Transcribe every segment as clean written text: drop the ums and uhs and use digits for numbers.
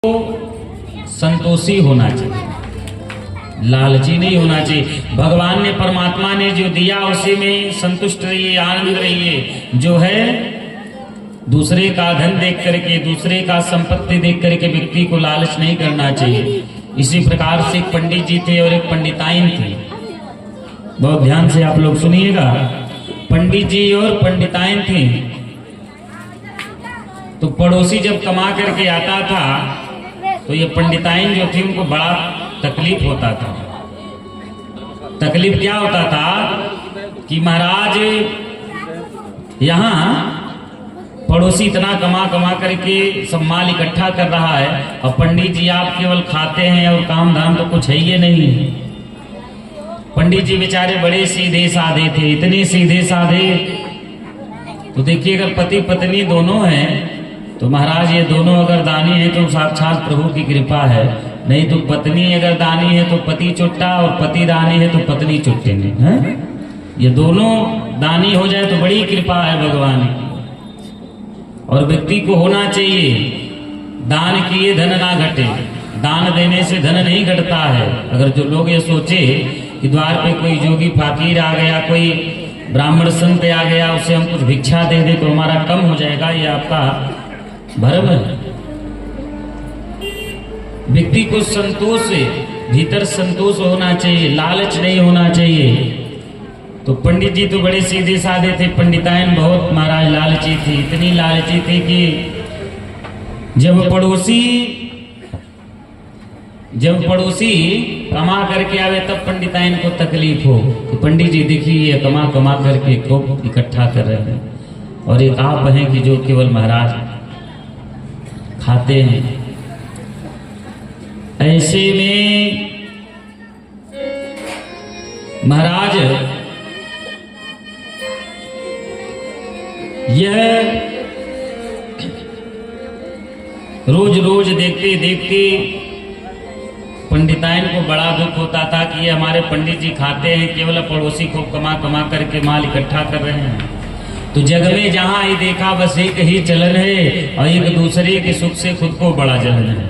संतोषी होना चाहिए, लालची नहीं होना चाहिए। भगवान ने, परमात्मा ने जो दिया उसी में संतुष्ट रहिए, आनंद रहिए। जो है दूसरे का धन देख करके, दूसरे का संपत्ति देख करके व्यक्ति को लालच नहीं करना चाहिए। इसी प्रकार से एक पंडित जी थे और एक पंडिताइन थी। बहुत ध्यान से आप लोग सुनिएगा। पंडित जी और पंडिताइन थी। तो पड़ोसी जब कमा करके आता था तो ये पंडिताइन जो थी उनको बड़ा तकलीफ होता था। तकलीफ क्या होता था कि महाराज यहाँ पड़ोसी इतना कमा कमा करके सब माल इकट्ठा कर रहा है और पंडित जी आप केवल खाते हैं और काम धाम तो कुछ है ही नहीं। पंडित जी बेचारे बड़े सीधे साधे थे, इतने सीधे साधे। तो देखिए अगर पति पत्नी दोनों हैं तो महाराज ये दोनों अगर दानी है तो साक्षात प्रभु की कृपा है। नहीं तो पत्नी अगर दानी है तो पति चुट्टा और पति दानी है तो पत्नी चुट्टेंगे हैं। ये दोनों दानी हो जाए तो बड़ी कृपा है भगवान की। और व्यक्ति को होना चाहिए दान किए धन ना घटे। दान देने से धन नहीं घटता है। अगर जो लोग ये सोचे कि द्वार पे कोई जोगी फाकीर आ गया, कोई ब्राह्मण संत आ गया, उसे हम कुछ भिक्षा दे दे तो हमारा कम हो जाएगा, ये आपका भ्रम है। व्यक्ति को संतोष से, भीतर संतोष होना चाहिए, लालच नहीं होना चाहिए। तो पंडित जी तो बड़े सीधे साधे थे, पंडिताइन बहुत महाराज लालची थी। इतनी लालची थी कि जब पड़ोसी कमा करके आवे तब पंडिताइन को तकलीफ हो कि पंडित जी देखिए कमा कमा करके खूब इकट्ठा कर रहे हैं और एक आप हैं कि जो केवल महाराज खाते हैं। ऐसे में महाराज यह रोज रोज देखते देखते पंडिताइन को बड़ा दुख होता था कि ये हमारे पंडित जी खाते हैं, केवल पड़ोसी को कमा कमा करके माल इकट्ठा कर रहे हैं। तो जग में जहां ही देखा बस एक ही चलन है और एक दूसरे के सुख से खुद को बड़ा जलन है।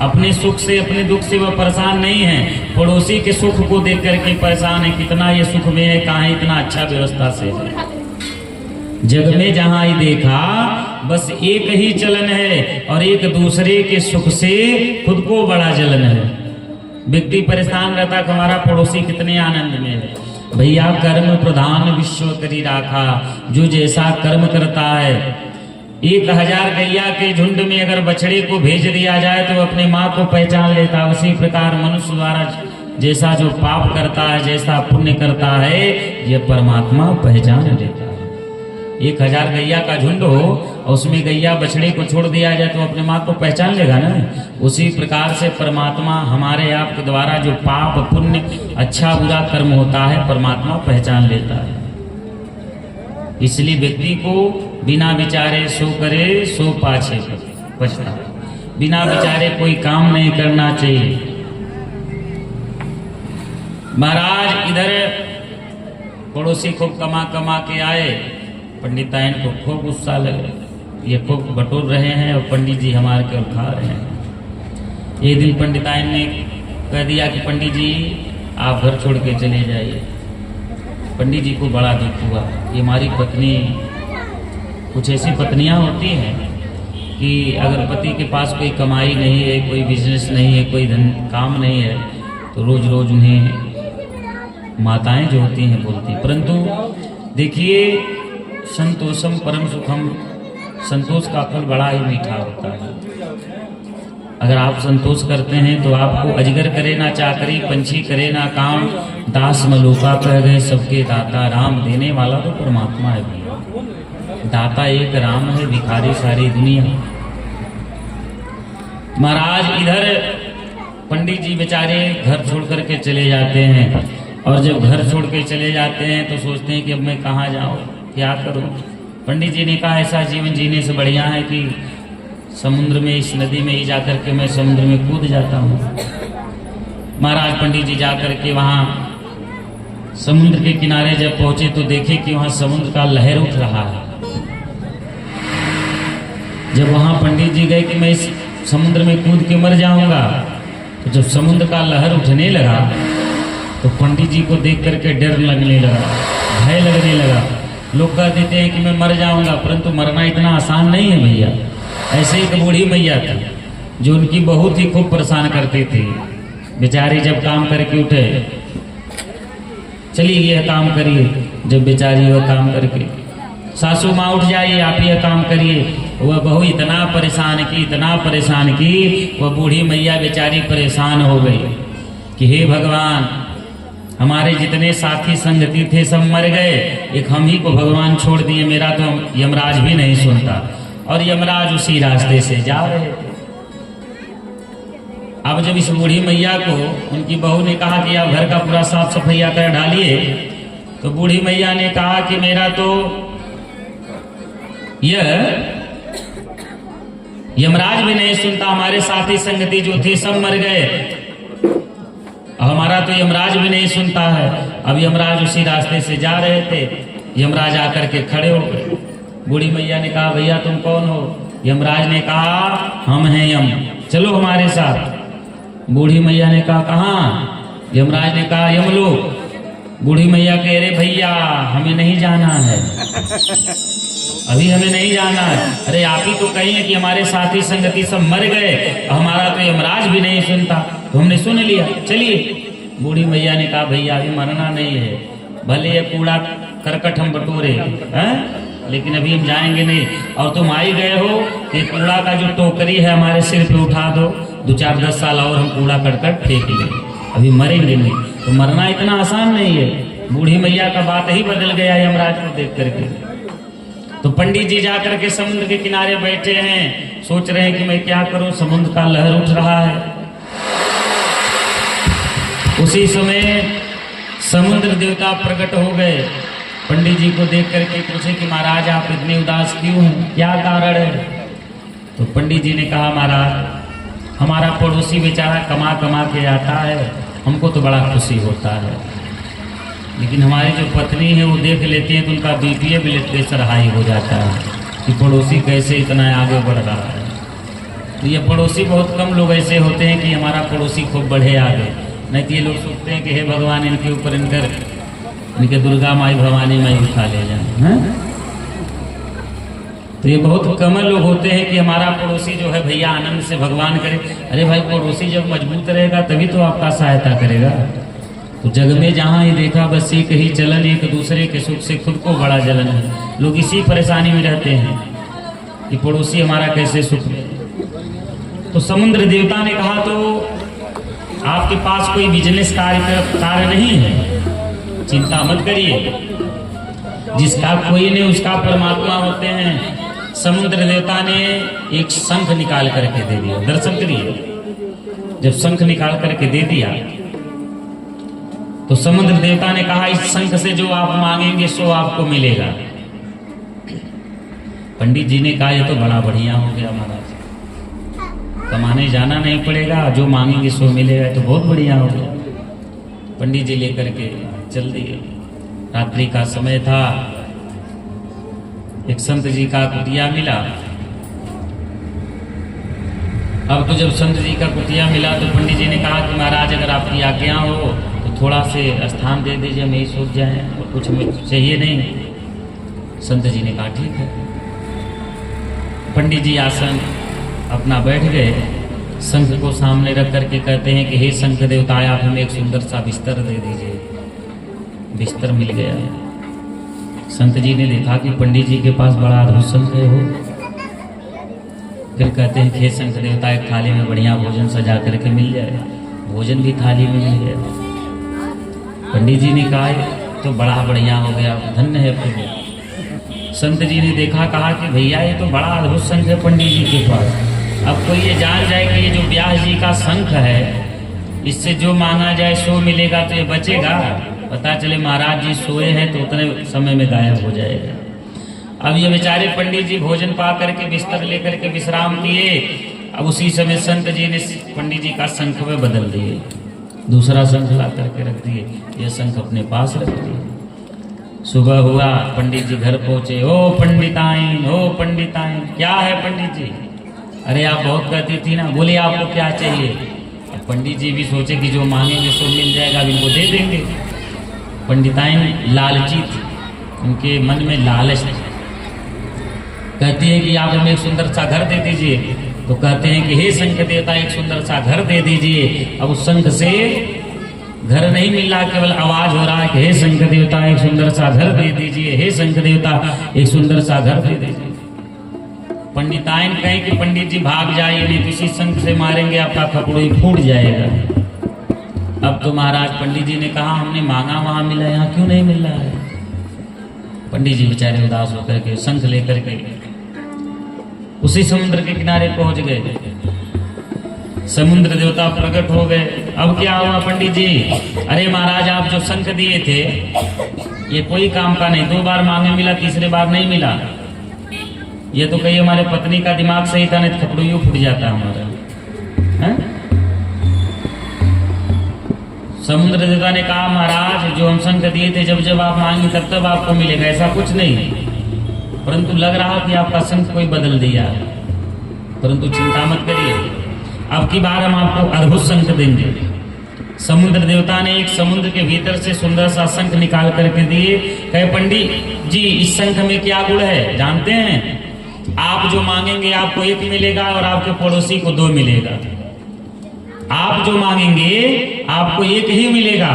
अपने सुख से, अपने दुख से वह परेशान नहीं है, पड़ोसी के सुख को देख करके परेशान है। कितना ये सुख में है, कहाँ इतना अच्छा व्यवस्था से है। जग में जहां ही देखा बस एक ही चलन है और एक दूसरे के सुख से खुद को बड़ा जलन है। व्यक्ति परेशान रहता कि हमारा पड़ोसी कितने आनंद में है। भैया कर्म प्रधान विश्व करी राखा, जो जैसा कर्म करता है। 1000 गैया के झुंड में अगर बछड़े को भेज दिया जाए तो अपने माँ को पहचान लेता। उसी प्रकार मनुष्य द्वारा जैसा जो पाप करता है, जैसा पुण्य करता है, ये परमात्मा पहचान लेता है। 1000 गैया का झुंड हो और उसमें गैया बछड़े को छोड़ दिया जाए तो अपने माँ को पहचान लेगा ना। उसी प्रकार से परमात्मा हमारे आपके द्वारा जो पाप पुण्य, अच्छा बुरा कर्म होता है, परमात्मा पहचान लेता है। इसलिए व्यक्ति को बिना विचारे सो करे सो पाछे पछता। बिना विचारे कोई काम नहीं करना चाहिए। महाराज इधर पड़ोसी खूब कमा कमा के आए, पंडिताइन को खूब गुस्सा लगे, ये खूब बटोर रहे हैं और पंडित जी हमारे केवल खा रहे हैं। एक दिन पंडिताइन ने कह दिया कि पंडित जी आप घर छोड़ के चले जाइए। पंडित जी को बड़ा दुख हुआ। ये हमारी पत्नी, कुछ ऐसी पत्नियां होती हैं कि अगर पति के पास कोई कमाई नहीं है, कोई बिजनेस नहीं है, कोई धन काम नहीं है तो रोज रोज उन्हें माताएं जो होती हैं बोलती। परंतु देखिए संतोषम परम सुखम, संतोष का फल बड़ा ही मीठा होता है। अगर आप संतोष करते हैं तो आपको अजगर करे ना चाकरी, पंछी करे ना काम, दास मलूका कह गए सबके दाता। राम देने वाला तो परमात्मा है भैया, दाता एक राम है, भिखारी सारी दुनिया। महाराज इधर पंडित जी बेचारे घर छोड़ करके चले जाते हैं और जब घर छोड़ के चले जाते हैं तो सोचते हैं कि अब मैं कहाँ जाऊँ, क्या करूं। पंडित जी ने कहा ऐसा जीवन जीने से बढ़िया है कि समुद्र में, इस नदी में ही जाकर के मैं समुद्र में कूद जाता हूं। महाराज पंडित जी जाकर के वहां समुद्र के किनारे जब पहुंचे तो देखे कि वहां समुद्र का लहर उठ रहा है। जब वहां पंडित जी गए कि मैं इस समुद्र में कूद के मर जाऊंगा। तो जब समुद्र का लहर उठने लगा तो पंडित जी को देख करके डर लगने लगा, भय लगने लगा। लोग कह देते हैं कि मैं मर जाऊंगा, परंतु मरना इतना आसान नहीं है भैया। ऐसे एक बूढ़ी मैया थी जो उनकी बहुत ही खूब परेशान करती थी। बेचारी जब काम करके उठे, चलिए यह काम करिए, जब बेचारी वह काम करके, सासू माँ उठ जाइए आप यह काम करिए, वह बहू इतना परेशान की वह बूढ़ी मैया बेचारी परेशान हो गई कि हे भगवान, हमारे जितने साथी संगति थे सब मर गए, एक हम ही को भगवान छोड़ दिए, मेरा तो यमराज भी नहीं सुनता। और यमराज उसी रास्ते से जा रहे थे। अब जब इस बूढ़ी मैया को उनकी बहू ने कहा कि आप घर का पूरा साफ सफाइया कर डालिए, तो बूढ़ी मैया ने कहा कि मेरा तो यह यमराज भी नहीं सुनता, हमारे साथी संगति जो थे सब मर गए, हमारा तो यमराज भी नहीं सुनता है। अब यमराज उसी रास्ते से जा रहे थे, यमराज आकर के खड़े हो गए। बूढ़ी मैया ने कहा भैया तुम कौन हो? यमराज ने कहा हम हैं यम, चलो हमारे साथ। बूढ़ी मैया ने कहा कहाँ? यमराज ने कहा यमलोक। बूढ़ी मैया कह रहे भैया हमें नहीं जाना है, अभी हमें नहीं जाना है। अरे आप ही तो कहिए कि हमारे साथी संगति सब मर गए, हमारा तो यमराज भी नहीं सुनता। तो हमने सुन लिया, चलिए। बूढ़ी मैया ने कहा भैया अभी मरना नहीं है, भले ये कूड़ा करकट हम बटोरे हैं, लेकिन अभी हम जाएंगे नहीं। और तुम आई गए हो कि कूड़ा का जो टोकरी है हमारे सिर पे उठा दो, 2-4-10 साल और हम कूड़ा करकट फेंक लें, अभी मरेंगे नहीं। तो मरना इतना आसान नहीं है। बूढ़ी मैया का बात ही बदल गया यमराज को देख करके। तो पंडित जी जाकर के समुद्र के किनारे बैठे हैं, सोच रहे हैं कि मैं क्या करूं, समुद्र का लहर उठ रहा है। उसी समय समुद्र देवता प्रकट हो गए। पंडित जी को देख करके पूछे कि महाराज आप इतने उदास क्यों हैं, क्या कारण है? तो पंडित जी ने कहा महाराज हमारा पड़ोसी बेचारा कमा कमा के आता है, हमको तो बड़ा खुशी होता है, लेकिन हमारी जो पत्नी है वो देख लेती है तो उनका बीपी ब्लड प्रेशर हाई हो जाता है कि पड़ोसी कैसे इतना आगे बढ़ रहा है। तो ये पड़ोसी बहुत कम लोग ऐसे होते हैं कि हमारा पड़ोसी खूब बढ़े आगे, नहीं तो ये लोग सोचते हैं कि हे भगवान इनके ऊपर इनके दुर्गा माई भवानी माई उठा ले जाए। तो ये बहुत कम लोग होते हैं कि हमारा पड़ोसी जो है भैया आनंद से भगवान करे। अरे भाई पड़ोसी जब मजबूत रहेगा तभी तो आपका सहायता करेगा। तो जग में जहाँ ही देखा बस एक ही चलन, एक दूसरे के सुख से खुद को बड़ा जलन है। लोग इसी परेशानी में रहते हैं कि पड़ोसी हमारा कैसे सुख ले। तो समुद्र देवता ने कहा तो आपके पास कोई बिजनेस कार्य नहीं है, चिंता मत करिए, जिसका कोई नहीं उसका परमात्मा होते हैं। समुद्र देवता ने एक शंख निकाल करके दे दिया, दर्शन करिए। जब शंख निकाल करके दे दिया तो समुद्र देवता ने कहा इस शंख से जो आप मांगेंगे सो आपको मिलेगा। पंडित जी ने कहा ये तो बड़ा बढ़िया हो गया महाराज, कमाने जाना नहीं पड़ेगा, जो मांगेंगे सो मिलेगा, तो बहुत बढ़िया हो गया। पंडित जी लेकर के चल दिए। रात्रि का समय था, एक संत जी का कुटिया मिला। अब तो जब संत जी का कुटिया मिला तो पंडित जी ने कहा कि महाराज अगर आपकी आज्ञा हो तो थोड़ा से स्थान दे दीजिए, हम यही सोच जाए और कुछ हमें चाहिए नहीं। संत जी ने कहा ठीक है। पंडित जी आसन अपना बैठ गए, शंख को सामने रख करके कहते हैं कि हे शंख देवता आप हमें एक सुंदर सा बिस्तर दे दीजिए। बिस्तर मिल गया। संत जी ने देखा कि पंडित जी के पास बड़ा अद्भुत शंख है हो। फिर कहते हैं कि हे शंख देवता एक थाली में बढ़िया भोजन सजा करके मिल जाए। भोजन भी थाली में मिल गया। पंडित जी ने कहा तो बड़ा बढ़िया हो गया, धन्य है प्रभु। संत जी ने देखा, कहा कि भैया ये तो बड़ा अद्भुत शंख है पंडित जी के पास। अब कोई ये जान जाए कि ये जो व्यास जी का शंख है इससे जो मांगा जाए सो मिलेगा तो ये बचेगा। पता चले महाराज जी सोए हैं तो उतने समय में गायब हो जाएगा। अब ये बेचारे पंडित जी भोजन पा करके बिस्तर लेकर के विश्राम किए। अब उसी समय संत जी ने पंडित जी का शंख में बदल दिए, दूसरा शंख ला करके रख दिए, यह शंख अपने पास रख दिए। सुबह हुआ, पंडित जी घर पहुंचे। ओ पंडिताइन, ओ पंडिताइन, क्या है पंडित जी? अरे आप बहुत कहती थी ना, बोले आपको क्या चाहिए। अब पंडित जी भी सोचे कि जो मांगेंगे सो मिल जाएगा, अब इनको दे देंगे। पंडिताइन लालची थी, उनके मन में लालच थी। कहती है कि आप हमें एक सुंदर सा घर दे दीजिए। तो कहते हैं कि हे शंख देवता एक सुंदर सा घर दे दीजिए। अब उस शंख से घर नहीं मिल रहा, केवल आवाज हो रहा है कि हे शंख देवता एक सुंदर सा घर दे दीजिए, हे शंख देवता एक सुंदर सा घर दे दीजिए। पंडिताइन कहें कि पंडित जी भाग जाइए, नहीं किसी शंख से मारेंगे आपका खपड़ो ही फूट जाएगा। अब तो महाराज पंडित जी ने कहा हमने मांगा वहां मिला, यहाँ क्यों नहीं मिल रहा है। पंडित जी बेचारे उदास होकर के शंख लेकर के उसी समुद्र के किनारे पहुंच गए। समुद्र देवता प्रकट हो गए। अब क्या हुआ पंडित जी, अरे महाराज आप जो शंख दिए थे ये कोई काम का नहीं, 2 बार मांगे मिला, तीसरे बार नहीं मिला। ये तो कहीं हमारे पत्नी का दिमाग सही था, नहीं खपड़ू यूं फूट जाता हमारा है? समुद्र देवता ने कहा महाराज जो हम शंख दिए थे जब जब आप मांगे तब तब आपको मिलेगा, ऐसा कुछ नहीं, परंतु लग रहा कि आपका शंख कोई बदल दिया है। परंतु चिंता मत करिए, अब की बार हम आपको अद्भुत शंख देंगे। समुद्र देवता ने एक समुद्र के भीतर से सुंदर सा शंख निकाल करके दिए। कहे पंडित जी इस शंख में क्या गुण है जानते हैं? आप जो मांगेंगे आपको 1 मिलेगा और आपके पड़ोसी को 2 मिलेगा। आप जो मांगेंगे आपको 1 ही मिलेगा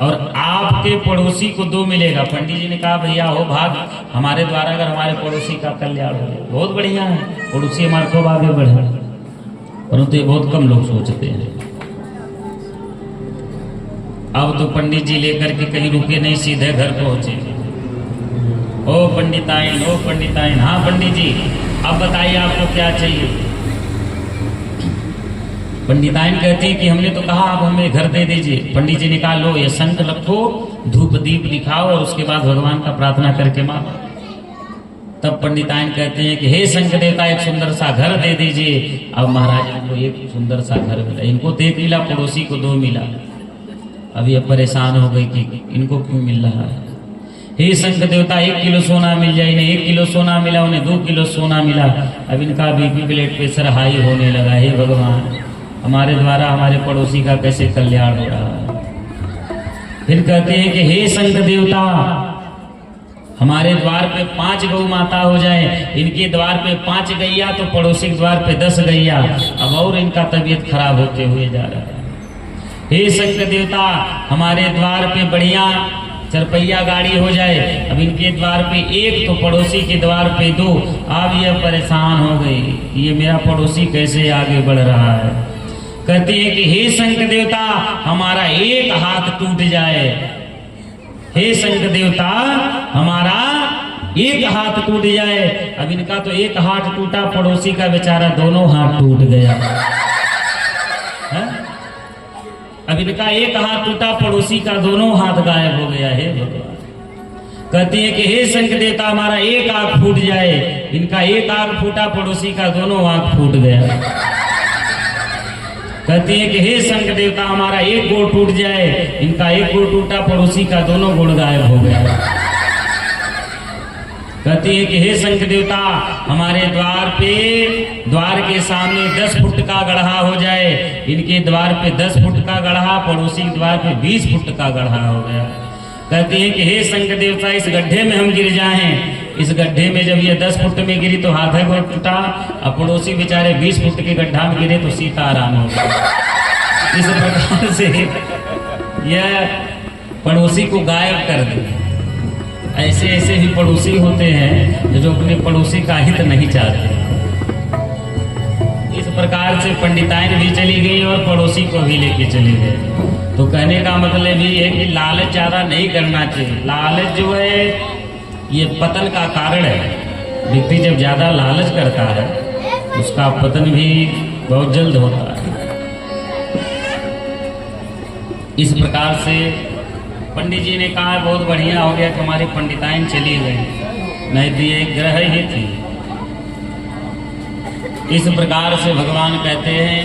और आपके पड़ोसी को 2 मिलेगा। पंडित जी ने कहा भैया हो भाग, हमारे द्वारा अगर हमारे पड़ोसी का कल्याण हो जाए बहुत बढ़िया है, पड़ोसी हमारे को आगे बढ़े। परंतु ये बहुत कम लोग सोचते हैं। अब तो पंडित जी लेकर के कहीं रुके नहीं, सीधे घर पहुंचे। ओ पंडिताइन, ओ पंडिताइन। हाँ पंडित जी अब बताइए आपको क्या चाहिए। पंडिताइन कहती है कि हमने तो कहा आप हमें घर दे दीजिए। पंडित जी निकाल लो ये शंख रखो, धूप दीप दिखाओ और उसके बाद भगवान का प्रार्थना करके मांगो। तब पंडिताइन कहते हैं कि हे शंख देवता एक सुंदर सा घर दे दीजिए। अब महाराज को एक सुंदर सा घर मिला, इनको 1 मिला, पड़ोसी को 2 मिला। अब ये परेशान हो गई कि इनको क्यों मिल रहा है। हे शंख देवता 1 किलो सोना मिल जाए, इन्हें 1 किलो सोना मिला, उन्हें 2 किलो सोना मिला। अब इनका बीपी ब्लड प्रेशर हाई होने लगा। हे भगवान हमारे द्वारा हमारे पड़ोसी का कैसे कल्याण हो रहा है। फिर कहते हैं कि हे शंख देवता हमारे द्वार पे 5 गौ माता हो जाए, इनके द्वार पे 5 गैया तो पड़ोसी के द्वार पे 10 गैया। अब और इनका तबीयत खराब होते हुए जा रहा है। हे शंख देवता हमारे द्वार पे बढ़िया 4 गाड़ी हो जाए, अब इनके द्वार पे 1 तो पड़ोसी के द्वार पे 2। अब ये परेशान हो गई कि ये मेरा पड़ोसी कैसे आगे बढ़ रहा है। कहते हैं कि हे शंख देवता हमारा 1 हाथ टूट जाए। हे शंख देवता हमारा 1 हाथ टूट जाए। अब इनका तो 1 हाथ टूटा, पड़ोसी का बेचारा दोनों हाथ टूट गया है? अब इनका 1 हाथ टूटा, पड़ोसी का दोनों हाथ गायब हो गया। है भगवान कहती है कि हे शंख देवता हमारा 1 आंख फूट जाए। इनका 1 आंख फूटा, पड़ोसी का दोनों आंख फूट गया। कहती है कि हे शंख देवता हमारा 1 गोड़ टूट जाए। इनका 1 गोड़ टूटा, पड़ोसी का दोनों गोड़ गायब हो गया। कहती है कि हे शंख देवता हमारे द्वार के सामने 10 फुट का गड्ढा हो जाए। इनके द्वार पे 10 फुट का गड्ढा, पड़ोसी के द्वार पे 20 फुट का गड्ढा हो गया। कहती है कि हे शंख देवता इस गड्ढे में हम गिर जाएं। इस गड्ढे में जब ये 10 फुट में गिरी तो हाथ है टूटा, और पड़ोसी बेचारे 20 फुट के गड्ढा में गिरे तो सीता आराम हो गया। इस प्रकार से यह पड़ोसी को गायब कर दे। ऐसे ऐसे भी पड़ोसी होते हैं जो अपने पड़ोसी का हित नहीं चाहते। इस प्रकार से पंडिताइन भी चली गई और पड़ोसी को भी लेके चली गई। तो कहने का मतलब ये है कि लालच ज्यादा नहीं करना चाहिए। लालच जो है ये पतन का कारण है। व्यक्ति जब ज्यादा लालच करता है उसका पतन भी बहुत जल्द होता है। इस प्रकार से पंडित जी ने कहा बहुत बढ़िया हो गया कि हमारी पंडिताइन चली गई, नहीं तो ये ग्रह ही थी। इस प्रकार से भगवान कहते हैं